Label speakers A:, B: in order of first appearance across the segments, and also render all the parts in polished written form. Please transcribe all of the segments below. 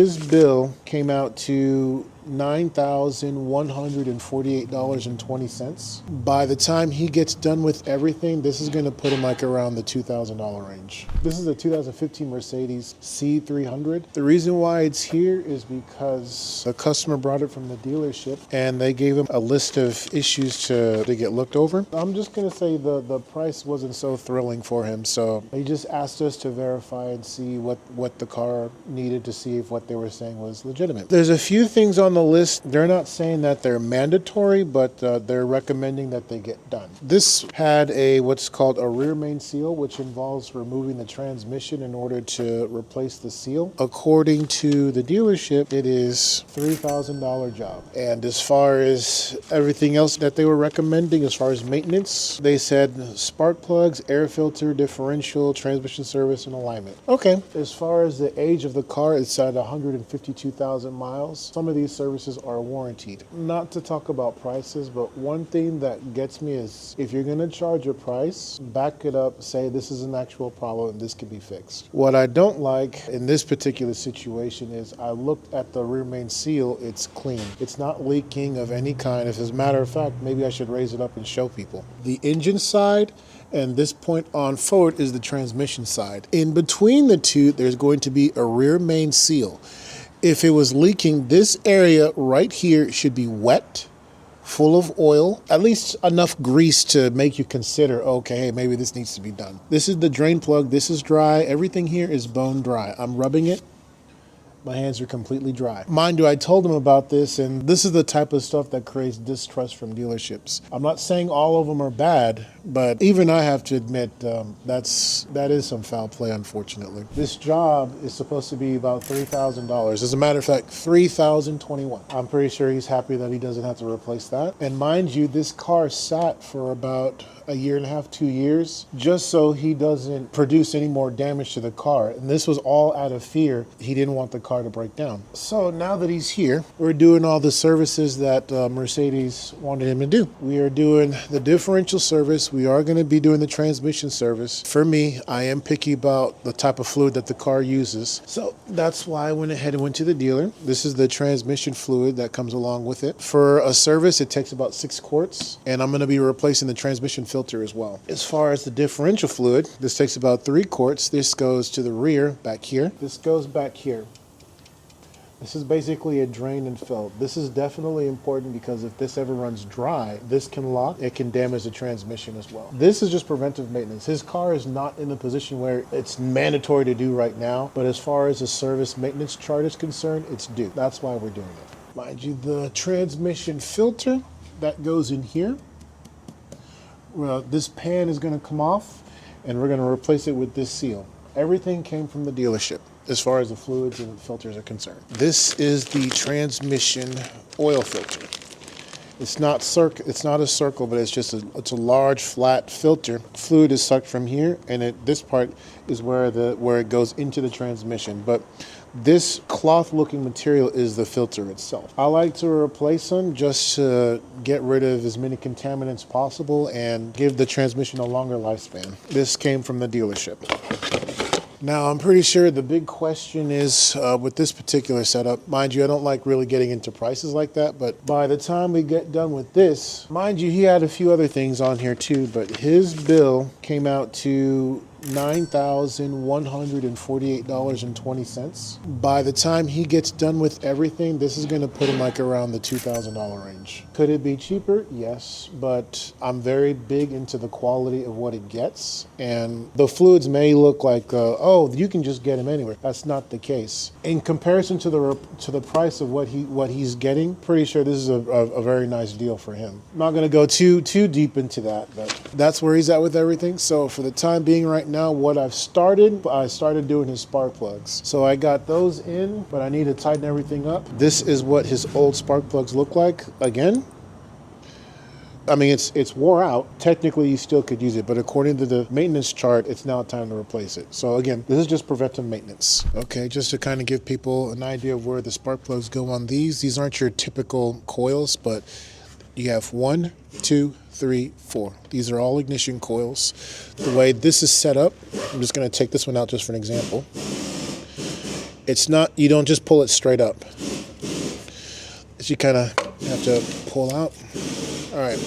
A: His bill came out to $9,148.20. By the time he gets done with everything, this is going to put him like around the $2,000 range. This is a 2015 Mercedes C 300. The reason why it's here is because a customer brought it from the dealership and they gave him a list of issues to get looked over. I'm just going to say the price wasn't so thrilling for him, so he just asked us to verify and see what the car needed to see if what they were saying was legitimate. There's a few things on the list. They're not saying that they're mandatory, but they're recommending that they get done. This had what's called a rear main seal, which involves removing the transmission in order to replace the seal. According to the dealership, it is $3,000 job. And as far as everything else that they were recommending, as far as maintenance, they said spark plugs, air filter, differential, transmission service, and alignment. Okay. As far as the age of the car, it's at 152,000 miles. Some of these services are warranted. Not to talk about prices, but one thing that gets me is if you're going to charge a price, back it up, say this is an actual problem and this can be fixed. What I don't like in this particular situation is I looked at the rear main seal, it's clean. It's not leaking of any kind. If as a matter of fact, maybe I should raise it up and show people. The engine side and this point on forward is the transmission side. In between the two, there's going to be a rear main seal. If it was leaking, this area right here should be wet, full of oil, at least enough grease to make you consider, okay, hey, maybe this needs to be done. This is the drain plug. This is dry. Everything here is bone dry. I'm rubbing it. My hands are completely dry. Mind you, I told them about this, and this is the type of stuff that creates distrust from dealerships. I'm not saying all of them are bad, but even I have to admit that is some foul play, unfortunately. This job is supposed to be about $3,000. As a matter of fact, $3,021. I'm pretty sure he's happy that he doesn't have to replace that. And mind you, this car sat for about a year and a half, 2 years, just so he doesn't produce any more damage to the car. And this was all out of fear. He didn't want the car to break down. So now that he's here, we're doing all the services that Mercedes wanted him to do. We are doing the differential service. We are going to be doing the transmission service. For me, I am picky about the type of fluid that the car uses. So that's why I went ahead and went to the dealer. This is the transmission fluid that comes along with it. For a service, it takes about 6 quarts, and I'm going to be replacing the transmission filter as well. As far as the differential fluid, this takes about 3 quarts. This goes to the rear back here. This goes back here. This is basically a drain and fill. This is definitely important because if this ever runs dry, this can lock. It can damage the transmission as well. This is just preventive maintenance. His car is not in a position where it's mandatory to do right now, but as far as the service maintenance chart is concerned, it's due. That's why we're doing it. Mind you, the transmission filter, that goes in here. Well, this pan is going to come off, and we're going to replace it with this seal. Everything came from the dealership as far as the fluids and the filters are concerned. This is the transmission oil filter. It's not a circle, but it's a large flat filter. Fluid is sucked from here, and this part is where it goes into the transmission. But this cloth-looking material is the filter itself. I like to replace them just to get rid of as many contaminants possible and give the transmission a longer lifespan. This came from the dealership. Now, I'm pretty sure the big question is with this particular setup, mind you, I don't like really getting into prices like that, but by the time we get done with this, mind you, he had a few other things on here too, but his bill came out to $9,148.20. By the time he gets done with everything, this is going to put him like around the $2,000 range. Could it be cheaper? Yes, but I'm very big into the quality of what it gets, and the fluids may look like, oh, you can just get them anywhere. That's not the case. In comparison to the price of what he's getting, pretty sure this is a very nice deal for him. I'm not going to go too deep into that, but that's where he's at with everything. So for the time being right now, what I started doing his spark plugs. So I got those in, but I need to tighten everything up. This is what his old spark plugs look like. Again, I mean, it's wore out. Technically, you still could use it, but according to the maintenance chart, it's now time to replace it. So again, this is just preventive maintenance. Okay, just to kind of give people an idea of where the spark plugs go on these. These aren't your typical coils, but you have 1, 2, 3, 4. These are all ignition coils. The way this is set up, I'm just going to take this one out just for an example. It's not, you don't just pull it straight up. You kind of have to pull out. All right.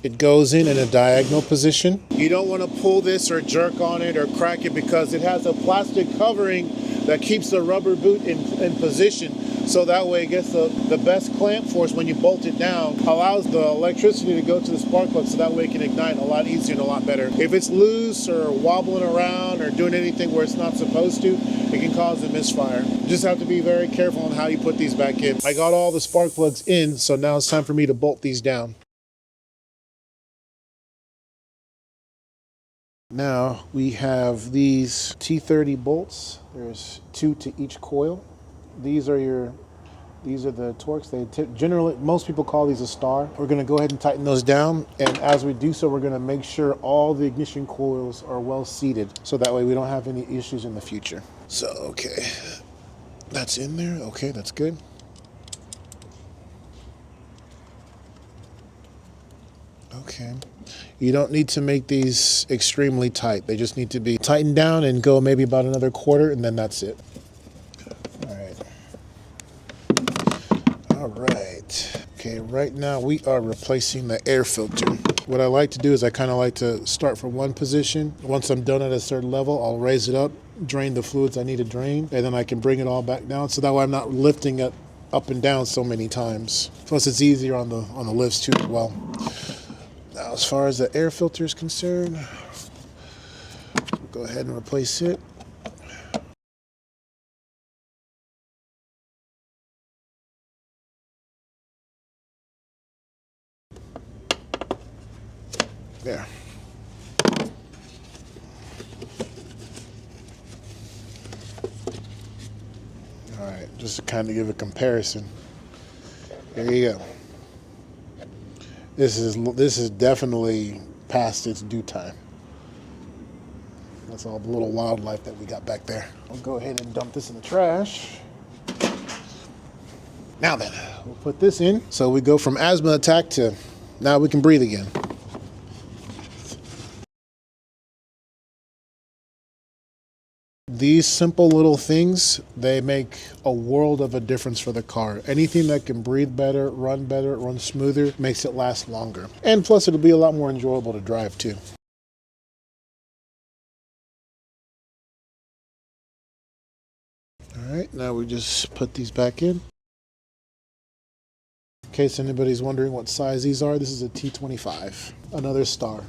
A: It goes in a diagonal position. You don't want to pull this or jerk on it or crack it because it has a plastic covering that keeps the rubber boot in position. So that way it gets the best clamp force when you bolt it down, allows the electricity to go to the spark plug so that way it can ignite a lot easier and a lot better. If it's loose or wobbling around or doing anything where it's not supposed to, it can cause a misfire. You just have to be very careful on how you put these back in. I got all the spark plugs in, so now it's time for me to bolt these down. Now we have these T30 bolts. There's 2 to each coil. These are the Torx. Generally, most people call these a star. We're going to go ahead and tighten those down, and as we do so, we're going to make sure all the ignition coils are well seated, so that way we don't have any issues in the future. So, okay, that's in there. Okay, that's good. Okay. You don't need to make these extremely tight. They just need to be tightened down and go maybe about another quarter, and then that's it. All right. All right. Okay, right now we are replacing the air filter. What I like to do is I kind of like to start from one position. Once I'm done at a certain level, I'll raise it up, drain the fluids I need to drain, and then I can bring it all back down. So that way I'm not lifting it up and down so many times. Plus it's easier on the lifts too as well. Now, as far as the air filter is concerned, we'll go ahead and replace it. There. All right, just to kind of give a comparison. There you go. This is definitely past its due time. That's all the little wildlife that we got back there. I'll go ahead and dump this in the trash. Now then, we'll put this in. So we go from asthma attack to now we can breathe again. These simple little things, they make a world of a difference for the car. Anything that can breathe better, run smoother, makes it last longer. And plus it'll be a lot more enjoyable to drive too. All right, now we just put these back in. In case anybody's wondering what size these are, this is a T25, another star.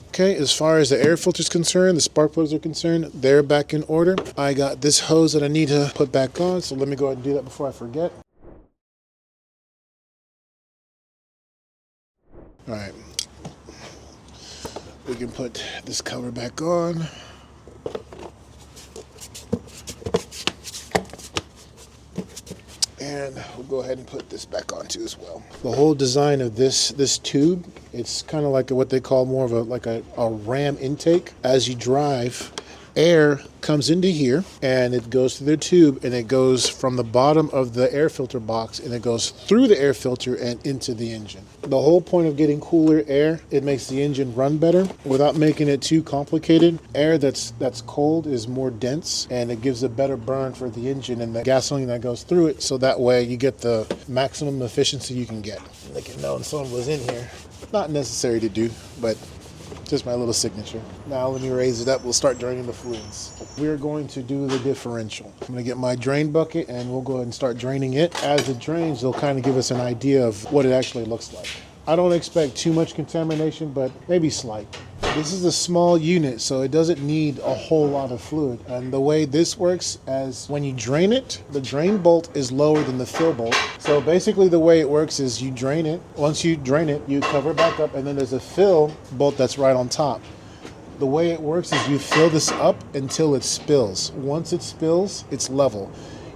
A: Okay, as far as the air filter is concerned, the spark plugs are concerned, they're back in order. I got this hose that I need to put back on, so let me go ahead and do that before I forget. All right, we can put this cover back on. And we'll go ahead and put this back on too as well. The whole design of this tube, it's kind of like what they call more of a ram intake. As you drive, air comes into here and it goes through the tube and it goes from the bottom of the air filter box and it goes through the air filter and into the engine. The whole point of getting cooler air, it makes the engine run better without making it too complicated. Air that's cold is more dense and it gives a better burn for the engine and the gasoline that goes through it, so that way you get the maximum efficiency you can get. Make it known someone was in here. Not necessary to do, but just my little signature. Now when you raise it up, we'll start draining the fluids. We're going to do the differential. I'm gonna get my drain bucket and we'll go ahead and start draining it. As it drains, they'll kind of give us an idea of what it actually looks like. I don't expect too much contamination, but maybe slight. This is a small unit, so it doesn't need a whole lot of fluid. And the way this works is when you drain it, the drain bolt is lower than the fill bolt. So basically the way it works is you drain it. Once you drain it, you cover it back up, and then there's a fill bolt that's right on top. The way it works is you fill this up until it spills. Once it spills, it's level.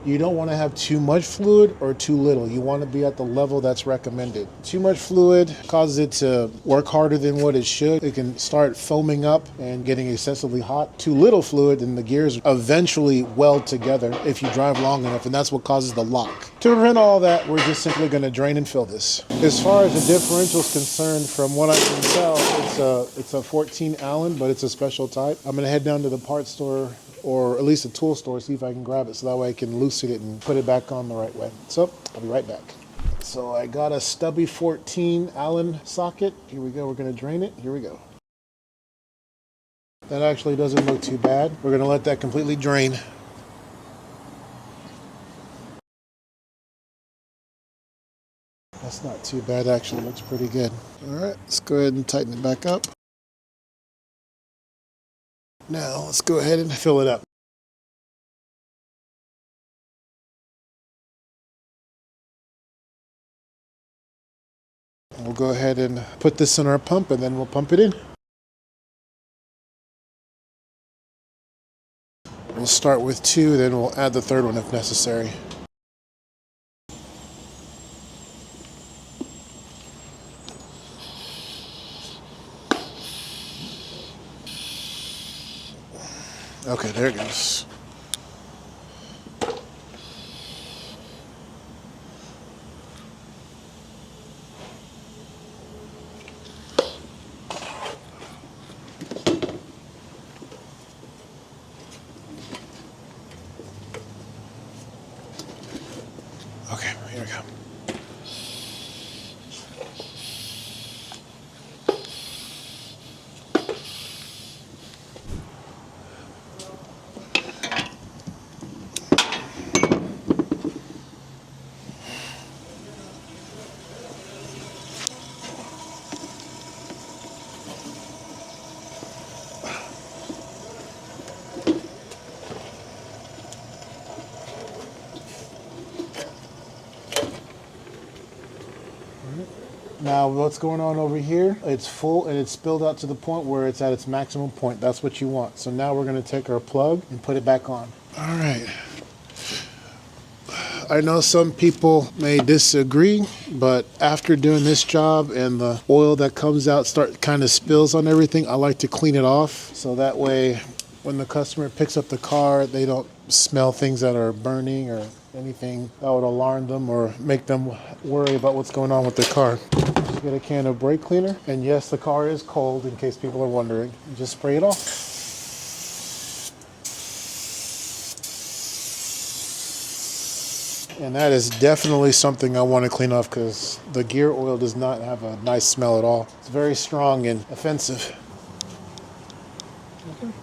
A: You don't want to have too much fluid or too little. You want to be at the level that's recommended. Too much fluid causes it to work harder than what it should. It can start foaming up and getting excessively hot. Too little fluid and the gears eventually weld together if you drive long enough, and that's what causes the lock. To prevent all that, we're just simply going to drain and fill this. As far as the differential is concerned, from what I can tell, it's a 14 Allen, but it's a special type. I'm going to head down to the parts store or at least a tool store, see if I can grab it so that way I can loosen it and put it back on the right way. So I'll be right back. So I got a stubby 14 Allen socket. Here we go. We're going to drain it. Here we go. That actually doesn't look too bad. We're going to let that completely drain. That's not too bad, actually. Looks pretty good. All right, let's go ahead and tighten it back up. Now let's go ahead and fill it up. We'll go ahead and put this in our pump and then we'll pump it in. We'll start with 2, then we'll add the third one if necessary. Okay, there it goes. Okay, here we go. Now what's going on over here, it's full and it's spilled out to the point where it's at its maximum point. That's what you want. So now we're going to take our plug and put it back on. All right. I know some people may disagree, but after doing this job and the oil that comes out kind of spills on everything, I like to clean it off so that way when the customer picks up the car, they don't smell things that are burning or anything that would alarm them or make them worry about what's going on with their car. Just get a can of brake cleaner, and yes, the car is cold in case people are wondering. Just spray it off. And that is definitely something I want to clean off because the gear oil does not have a nice smell at all. It's very strong and offensive. Okay.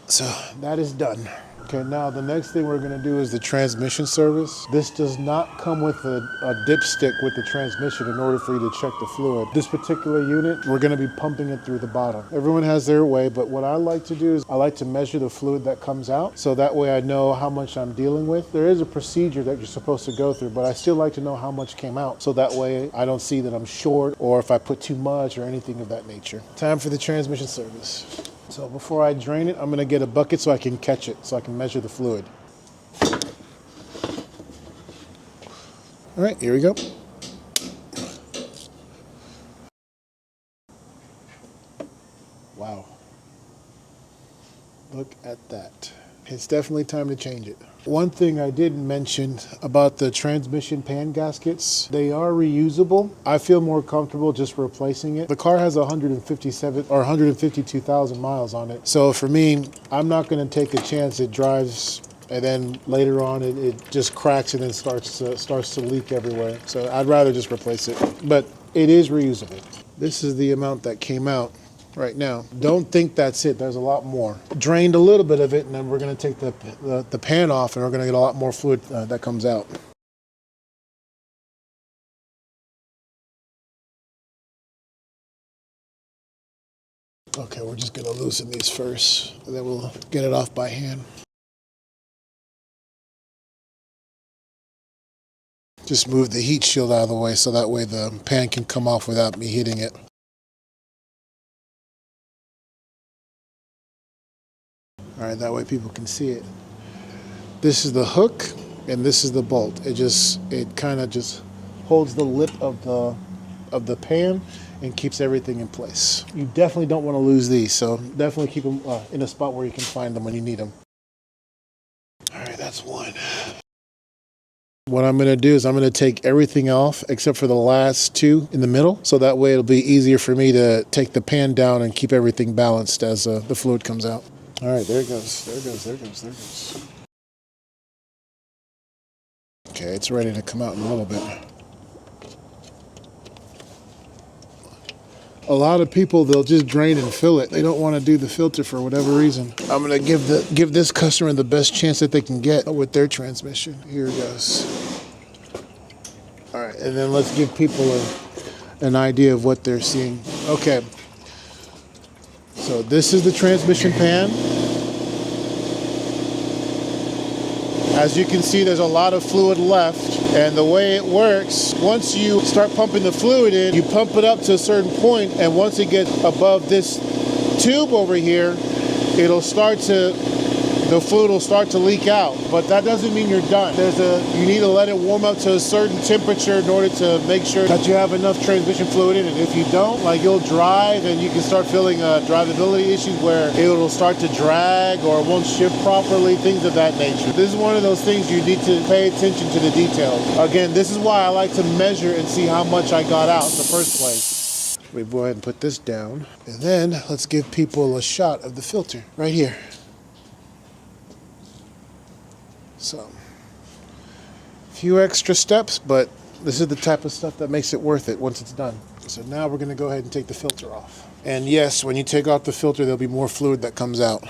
A: So that is done. Okay, now the next thing we're going to do is the transmission service. This does not come with a dipstick with the transmission in order for you to check the fluid. This particular unit, we're going to be pumping it through the bottom. Everyone has their way, but what I like to do is I like to measure the fluid that comes out so that way I know how much I'm dealing with. There is a procedure that you're supposed to go through, but I still like to know how much came out so that way I don't see that I'm short or if I put too much or anything of that nature. Time for the transmission service. So before I drain it, I'm going to get a bucket so I can catch it, so I can measure the fluid. All right, here we go. Wow. Look at that. It's definitely time to change it. One thing I didn't mention about the transmission pan gaskets, they are reusable. I feel more comfortable just replacing it. The car has 157 or 152,000 miles on it. So for me, I'm not going to take a chance it drives and then later on it just cracks and then starts to leak everywhere. So I'd rather just replace it. But it is reusable. This is the amount that came out right now. Don't think that's it. There's a lot more. Drained a little bit of it, and then we're going to take the pan off, and we're going to get a lot more fluid that comes out. Okay, we're just going to loosen these first, and then we'll get it off by hand. Just move the heat shield out of the way so that way the pan can come off without me hitting it. All right, that way people can see it. This is the hook and this is the bolt. It kind of just holds the lip of the pan and keeps everything in place. You definitely don't want to lose these, so definitely keep them in a spot where you can find them when you need them. All right, that's one. What I'm going to do is I'm going to take everything off except for the last two in the middle. So that way it'll be easier for me to take the pan down and keep everything balanced as the fluid comes out. All right, there it goes. There it goes. There it goes. There it goes. Okay, it's ready to come out in a little bit. A lot of people, they'll just drain and fill it. They don't want to do the filter for whatever reason. I'm going to give this customer the best chance that they can get with their transmission. Here it goes. All right, and then let's give people an idea of what they're seeing. Okay, so this is the transmission pan. As you can see, there's a lot of fluid left, and the way it works, once you start pumping the fluid in, you pump it up to a certain point, and once it gets above this tube over here, the fluid will start to leak out. But that doesn't mean you're done. You need to let it warm up to a certain temperature in order to make sure that you have enough transmission fluid in it. If you don't, like, you'll drive and you can start feeling drivability issues where it'll start to drag or it won't shift properly, things of that nature. This is one of those things you need to pay attention to the details. Again, this is why I like to measure and see how much I got out in the first place. We go ahead and put this down, and then let's give people a shot of the filter right here. So, a few extra steps, but this is the type of stuff that makes it worth it once it's done. So now we're going to go ahead and take the filter off. And yes, when you take off the filter, there'll be more fluid that comes out.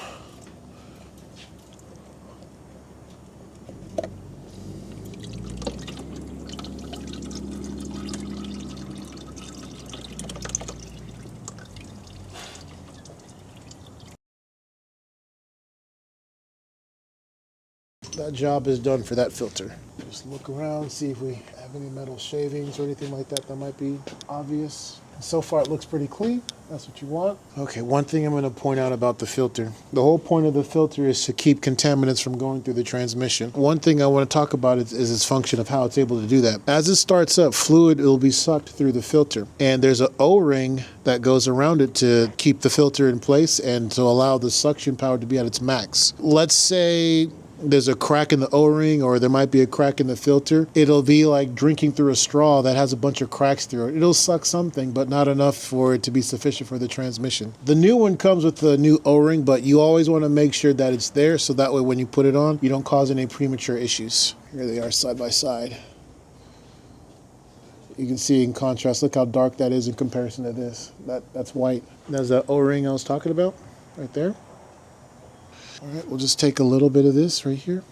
A: That job is done for that filter. Just look around, see if we have any metal shavings or anything like that that might be obvious. So far it looks pretty clean. That's what you want. Okay, one thing I'm going to point out about the filter. The whole point of the filter is to keep contaminants from going through the transmission. One thing I want to talk about is its function of how it's able to do that. As it starts up, fluid will be sucked through the filter. And there's an O-ring that goes around it to keep the filter in place and to allow the suction power to be at its max. Let's say there's a crack in the O-ring, or there might be a crack in the filter. It'll be like drinking through a straw that has a bunch of cracks through it. It'll suck something, but not enough for it to be sufficient for the transmission. The new one comes with the new O-ring, but you always want to make sure that it's there, so that way when you put it on, you don't cause any premature issues. Here they are side by side. You can see in contrast, look how dark that is in comparison to this. That's white. There's the O-ring I was talking about, right there. All right, we'll just take a little bit of this right here.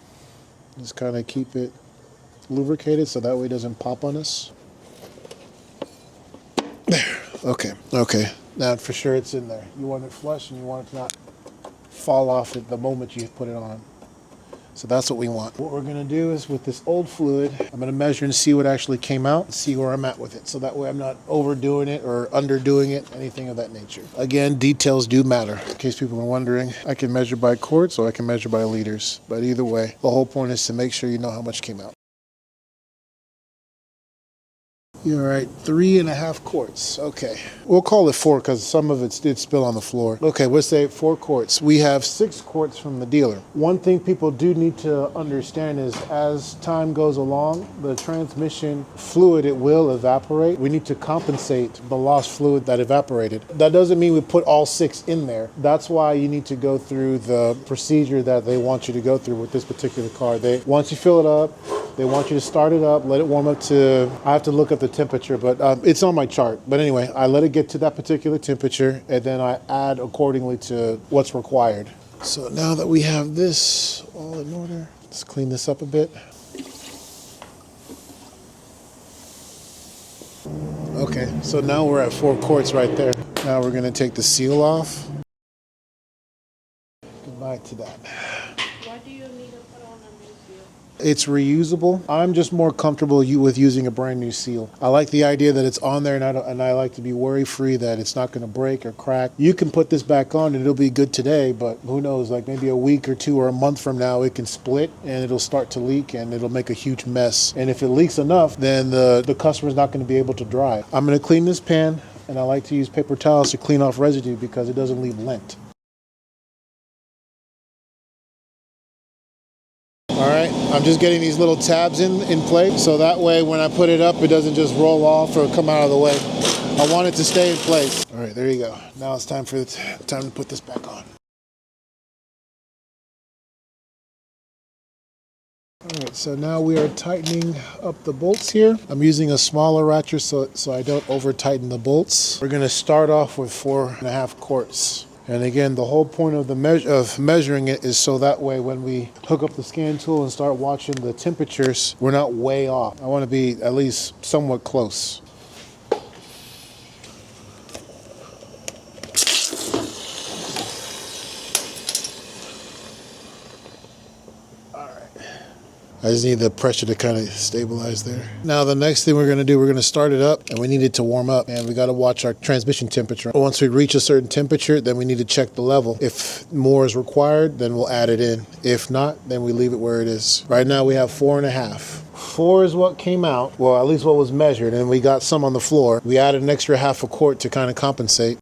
A: Just kind of keep it lubricated so that way it doesn't pop on us. There. Okay. Now for sure it's in there. You want it flush and you want it to not fall off at the moment you put it on. So that's what we want. What we're going to do is with this old fluid, I'm going to measure and see what actually came out and see where I'm at with it. So that way I'm not overdoing it or underdoing it, anything of that nature. Again, details do matter. In case people are wondering, I can measure by quarts or I can measure by liters. But either way, the whole point is to make sure you know how much came out. You're right, 3.5 quarts. Okay, we'll call it 4 because some of it did spill on the floor. Okay, we'll say 4 quarts. We have 6 quarts from the dealer. One thing people do need to understand is as time goes along, the transmission fluid, it will evaporate. We need to compensate the lost fluid that evaporated. That doesn't mean we put all 6 in there. That's why you need to go through the procedure that they want you to go through with this particular car. Once you fill it up, they want you to start it up, let it warm up to, I have to look up the temperature, but it's on my chart. But anyway, I let it get to that particular temperature, and then I add accordingly to what's required. So now that we have this all in order, let's clean this up a bit. Okay, so now we're at 4 quarts right there. Now we're gonna take the seal off. Goodbye to that. It's reusable. I'm just more comfortable with using a brand new seal. I like the idea that it's on there, and I like to be worry-free that it's not going to break or crack. You can put this back on and it'll be good today, but who knows, like maybe a week or 2 or a month from now, it can split and it'll start to leak and it'll make a huge mess. And if it leaks enough, then the customer's not going to be able to drive. I'm going to clean this pan, and I like to use paper towels to clean off residue because it doesn't leave lint. All right, I'm just getting these little tabs in place, so that way when I put it up, it doesn't just roll off or come out of the way. I want it to stay in place. All right, there you go. Now it's time to put this back on. All right, so now we are tightening up the bolts here. I'm using a smaller ratchet so I don't over tighten the bolts. We're gonna start off with 4.5 quarts. And again, the whole point of measuring it is so that way when we hook up the scan tool and start watching the temperatures, we're not way off. I wanna be at least somewhat close. I just need the pressure to kind of stabilize there. Now the next thing we're gonna do, we're gonna start it up and we need it to warm up, and we gotta watch our transmission temperature. Once we reach a certain temperature, then we need to check the level. If more is required, then we'll add it in. If not, then we leave it where it is. Right now we have 4.5. 4 is what came out, well, at least what was measured, and we got some on the floor. We added an extra 1/2 quart to kind of compensate.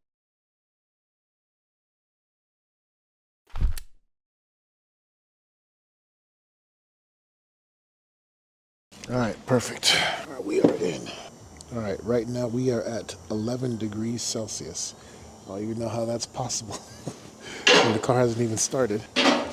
A: All right, perfect. All right, we are in. All right, right now we are at 11 degrees Celsius. I don't even know how that's possible. And the car hasn't even started.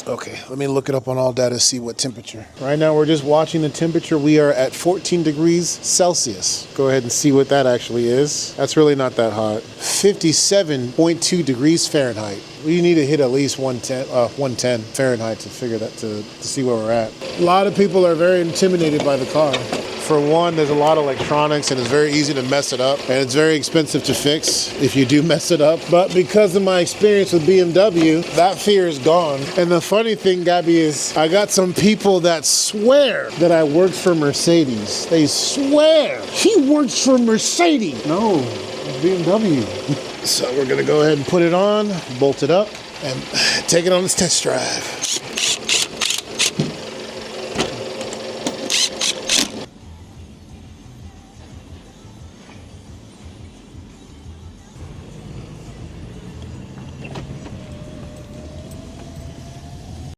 A: Okay, let me look it up on all data to see what temperature. Right now we're just watching the temperature. We are at 14 degrees Celsius. Go ahead and see what that actually is. That's really not that hot. 57.2 degrees Fahrenheit. We need to hit at least 110 Fahrenheit to figure that, to see where we're at. A lot of people are very intimidated by the car. For one, there's a lot of electronics and it's very easy to mess it up, and it's very expensive to fix if you do mess it up. But because of my experience with BMW, that fear is gone. And the funny thing, Gabby, is I got some people that swear that I worked for Mercedes. They swear he works for Mercedes. No, it's BMW. So we're gonna go ahead and put it on, bolt it up, and take it on its test drive.